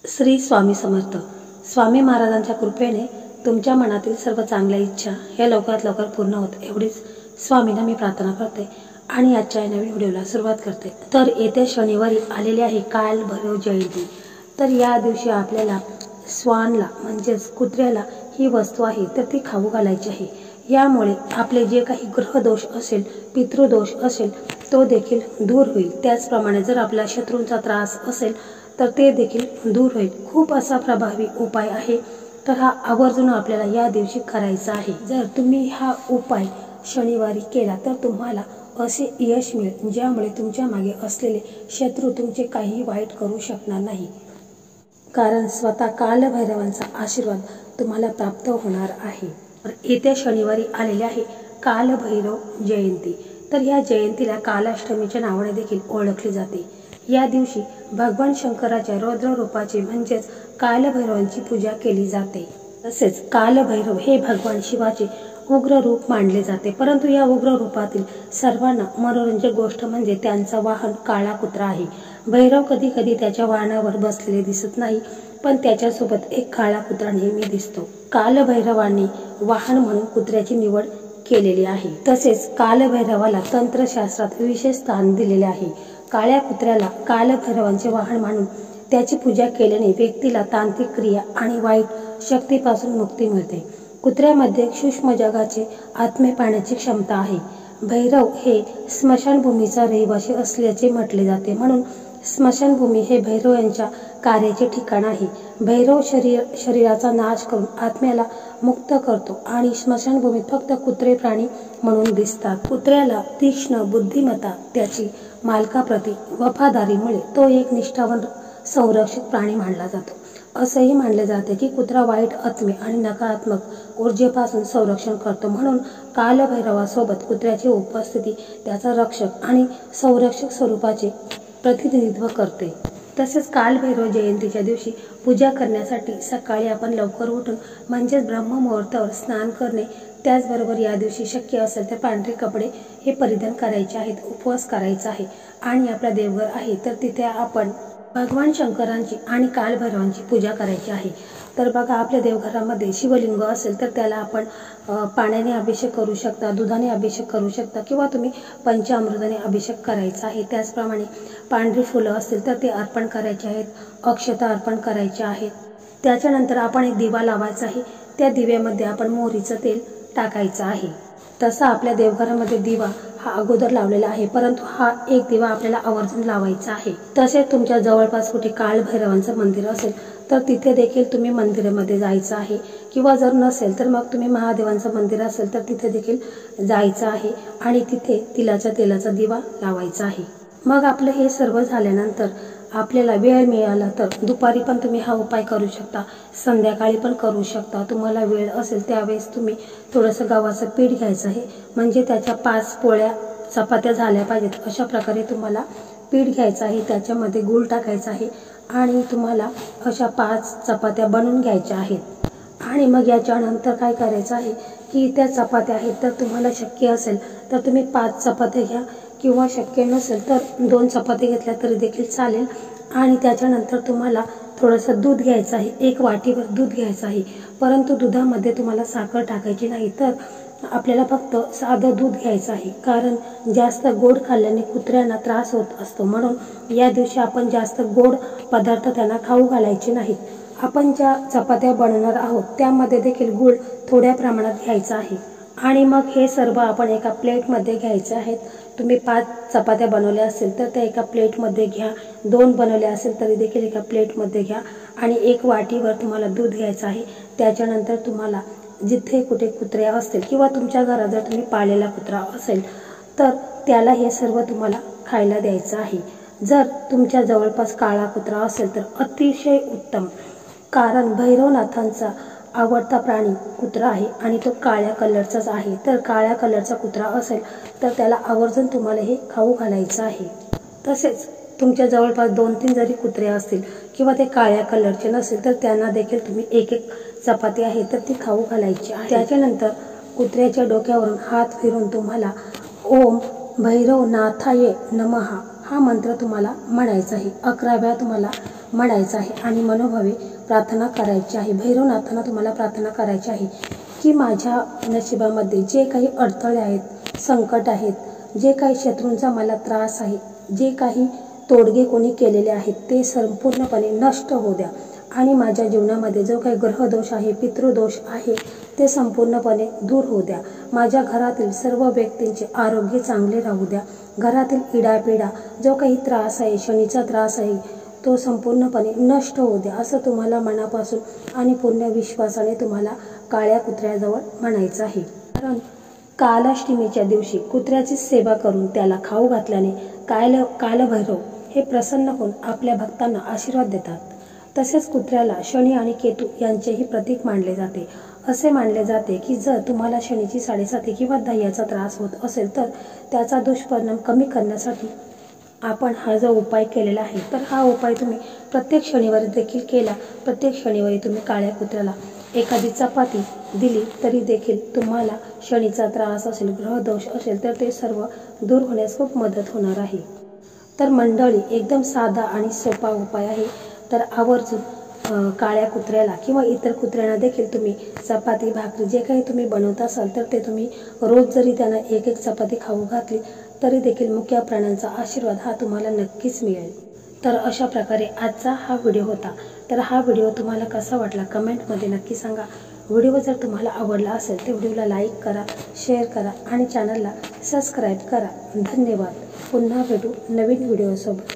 श्री स्वामी समर्थ। स्वामी महाराजांच्या कृपेने तुमच्या मनातील सर्व चांगल्या इच्छा या लवकरात लवकर पूर्ण होत एवढीच स्वामींना मी प्रार्थना करते आणि आजच्या नवीन व्हिडिओला सुरुवात करते। तर येत्या शनिवारी आलेली आहे काल भैरव जयंती। तर या दिवशी आपल्याला श्वानला म्हणजेच कुत्र्याला ही वस्तू आहे तर ती खाऊ घालायची आहे। यामुळे आपले जे काही ग्रहदोष असेल, पितृदोष असेल तो देखील दूर होईल। त्याचप्रमाणे जर आपल्या शत्रूंचा त्रास असेल तर ते देखील दूर होईल। खूप असा प्रभावी उपाय आहे, तर हा आवर्जून आपल्याला या दिवशी करायचा आहे। जर तुम्ही हा उपाय शनिवारी केला तर तुम्हाला असे यश मिळेल ज्यामुळे तुमच्या मागे असलेले शत्रू तुमचे काही वाईट करू शकणार नाही, कारण स्वतः कालभैरवांचा आशीर्वाद तुम्हाला प्राप्त होणार आहे। येत्या शनिवारी आलेले आहे कालभैरव जयंती। तर या जयंतीला कालाष्टमीच्या नावाने देखील ओळखले जाते। या दिवशी भगवान शंकराच्या रौद्र रूपाची म्हणजेच कालभैरवांची पूजा केली जाते। तसेच कालभैरव हे भगवान शिवाचे उग्र रूप मानले जाते, परंतु या उग्र रूपातील सर्वांना मनोरंजक गोष्ट म्हणजे त्यांचा वाहन काळा कुत्रा आहे। भैरव कधी कधी त्याच्या वाहनावर बसलेले दिसत नाही, पण त्याच्यासोबत एक काळा कुत्रा नेहमी दिसतो। कालभैरवांनी वाहन म्हणून कुत्र्याची निवड केलेली आहे। तसेच कालभैरवाला तंत्रशास्त्रात विशेष स्थान दिलेले आहे। काळ्या कुत्र्याला कालभैरवांचे वाहन मानून त्याची पूजा केल्याने व्यक्तीला तांत्रिक क्रिया आणि वाईट शक्तीपासून मुक्ती मिळते। कुत्र्यामध्ये सूक्ष्म जगाचे आत्मे पाहण्याची क्षमता आहे। भैरव हे स्मशानभूमीचा रहिवासी असल्याचे म्हटले जाते, म्हणून स्मशानभूमी हे भैरव यांच्या कार्याचे ठिकाण आहे। भैरव शरीराचा नाश करून आत्म्याला मुक्त करतो आणि स्मशानभूमीत फक्त कुत्रे प्राणी म्हणून दिसतात। कुत्र्याला तीक्ष्ण बुद्धिमत्ता, त्याची मालकाप्रती वफादारीमुळे तो एक निष्ठावान संरक्षक प्राणी मानला जातो। असेही मानले जाते की कुत्रा वाईट आत्मे आणि नकारात्मक ऊर्जेपासून संरक्षण करतो, म्हणून कालभैरवासोबत कुत्र्याची उपस्थिती त्याचा रक्षक आणि संरक्षक स्वरूपाचे प्रतिनिधित्व करते। तसेच कालभैरव जयंतीच्या दिवशी पूजा करण्यासाठी सकाळी आपण लवकर उठून म्हणजेच ब्रह्ममुहूर्तावर स्नान करणे, त्याचबरोबर या दिवशी शक्य असेल तर पांढरे कपडे हे परिधान करायचे आहेत, उपवास करायचा आहे आणि आपला देवघर आहे तर तिथे आपण भगवान शंकरांची आणि कालभैरवांची पूजा करायची आहे। तर बघा, आपल्या देवघरामध्ये शिवलिंग असेल तर त्याला आपण पाण्याने अभिषेक करू शकता, दुधाने अभिषेक करू शकता किंवा तुम्ही पंचामृताने अभिषेक करायचा आहे। त्याचप्रमाणे पांढरी फुलं असतील तर ते अर्पण करायचे आहेत, अक्षता अर्पण करायचे आहेत। त्याच्यानंतर आपण एक दिवा लावायचा आहे, त्या दिव्यामध्ये आपण मोहरीचं तेल टाकायचं आहे। तसा आपल्या देवघरामध्ये दिवा हा अगोदर लावलेला आहे, परंतु हा एक दिवा आपल्याला आवर्जून लावायचा आहे। तसेच तुमच्या जवळपास कुठे कालभैरवांचं मंदिर असेल तर तिथे देखील तुम्ही मंदिरामध्ये जायचं आहे, किंवा जर नसेल तर मग तुम्ही महादेवांचं मंदिर असेल तर तिथे देखील जायचं आहे आणि तिथे तिळाच्या तेलाचा दिवा लावायचा आहे। मग आपलं हे सर्व झाल्यानंतर आपल्याला वेळ मिळाला तर दुपारी पण तुम्ही हा उपाय करू शकता, संध्याकाळी पण करू शकता। तुम्हाला वेळ असेल त्यावेळेस तुम्ही थोडंसं गव्हाचं पीठ घ्यायचं आहे, म्हणजे त्याच्या 5 पोळ्या चपात्या झाल्या पाहिजेत अशा प्रकारे तुम्हाला पीठ घ्यायचं आहे। त्याच्यामध्ये गूळ टाकायचा आहे आणि तुम्हाला अशा 5 चपात्या बनवून घ्यायच्या आहेत। आणि मग याच्यानंतर काय करायचं आहे की त्या चपात्या आहेत तर तुम्हाला शक्य असेल तर तुम्ही 5 चपात्या घ्या, किंवा शक्य नसेल तर 2 चपात्या घेतल्या तरी देखील चालेल। आणि त्याच्यानंतर तुम्हाला थोडंसं दूध घ्यायचं आहे, 1 वाटीभर दूध घ्यायचं आहे, परंतु दुधामध्ये तुम्हाला साखर टाकायची नाही, तर आपल्याला फक्त साधं दूध घ्यायचं आहे, कारण जास्त गोड खाल्ल्याने कुत्र्यांना त्रास होत असतो, म्हणून या दिवशी आपण जास्त गोड पदार्थ त्यांना खाऊ घालायचे नाहीत। आपण ज्या चपात्या बनवणार आहोत त्यामध्ये देखील गूळ थोड्या प्रमाणात घ्यायचा आहे आणि मग हे सर्व आपण एका प्लेटमध्ये घ्यायचे आहेत। तुम्ही 5 चपात्या बनवल्या असेल तर त्या एका प्लेटमध्ये घ्या, 2 बनवल्या असेल तरी देखील एका प्लेटमध्ये घ्या आणि 1 वाटीवर तुम्हाला दूध घ्यायचं आहे। त्याच्यानंतर तुम्हाला जिथे कुठे कुत्रे असतील किंवा तुमच्या घरात जर तुम्ही पाळलेला कुत्रा असेल तर त्याला हे सर्व तुम्हाला खायला द्यायचं आहे। जर तुमच्या जवळपास काळा कुत्रा असेल तर अतिशय उत्तम, कारण भैरवनाथांचा आवडता प्राणी कुत्रा आहे आणि तो काळ्या कलरचाच आहे। तर काळ्या कलरचा कुत्रा असेल तर त्याला आवर्जून तुम्हाला हे खाऊ घालायचं आहे। तसेच तुमच्या जवळपास 2-3 जरी कुत्रे असतील किंवा ते काळ्या कलरचे नसेल तर त्यांना देखील तुम्ही 1-1 चपाती आहे तर ती खाऊ घालायची आहे। त्याच्यानंतर कुत्र्याच्या डोक्यावरून हात फिरून तुम्हाला ओम भैरवनाथाय नमः हा मंत्र तुम्हाला म्हणायचा आहे। 11 वेळा तुम्हाला म्हणायचं आहे आणि मनोभावे प्रार्थना करायची आहे। भैरवनाथांना तुम्हाला प्रार्थना करायची आहे की माझ्या नशिबामध्ये जे काही अडथळे आहेत, संकट आहेत, जे काही शत्रूंचा मला त्रास आहे, जे काही तोडगे कोणी केलेले आहेत ते संपूर्णपणे नष्ट होऊ द्या आणि माझ्या जीवनामध्ये जो काही ग्रहदोष आहे, पितृदोष आहे ते संपूर्णपणे दूर होऊ द्या। माझ्या घरातील सर्व व्यक्तींचे आरोग्य चांगले राहू द्या। घरातील इडापिडा जो काही त्रास आहे, शनीचा त्रास आहे तो संपूर्णपणे नष्ट होऊ द्या असं तुम्हाला मनापासून आणि पूर्ण विश्वासाने तुम्हाला काळ्या कुत्र्याजवळ म्हणायचं आहे। कारण कालाष्टमीच्या दिवशी कुत्र्याची सेवा करून त्याला खाऊ घातल्याने कालभैरव हे प्रसन्न होऊन आपल्या भक्तांना आशीर्वाद देतात। तसेच कुत्र्याला शनी आणि केतू यांचेही प्रतीक मानले जाते। असे मानले जाते की जर तुम्हाला शनीची 7.5 किंवा दह्याचा त्रास होत असेल तर त्याचा दुष्परिणाम कमी करण्यासाठी आपण हा जो उपाय केलेला आहे तर हा उपाय तुम्ही प्रत्येक शनिवारी देखील केला। प्रत्येक शनिवारी तुम्ही काळ्या कुत्र्याला एखादी चपाती दिली तरी देखील तुम्हाला शनीचा त्रास असेल, ग्रहदोष असेल तर ते सर्व दूर होण्यास खूप मदत होणार आहे। तर मंडळी, एकदम साधा आणि सोपा उपाय आहे। तर आवर्जून काळ्या कुत्र्याला किंवा इतर कुत्र्यांना देखील तुम्ही चपाती भाकरी जे काही तुम्ही बनवत असाल तर ते तुम्ही रोज जरी त्यांना एक चपाती खाऊ घातली तरी देखील मुक्या प्राण्यांचा आशीर्वाद हा तुम्हाला नक्कीच मिळेल। तर अशा प्रकारे आजचा हा व्हिडिओ होता। तर हा व्हिडिओ तुम्हाला कसा वाटला कमेंटमध्ये नक्की सांगा। व्हिडिओ जर तुम्हाला आवडला असेल तर व्हिडिओला लाईक करा, शेअर करा आणि चॅनलला सबस्क्राईब करा। धन्यवाद। पुन्हा भेटू नवीन व्हिडिओसोबत।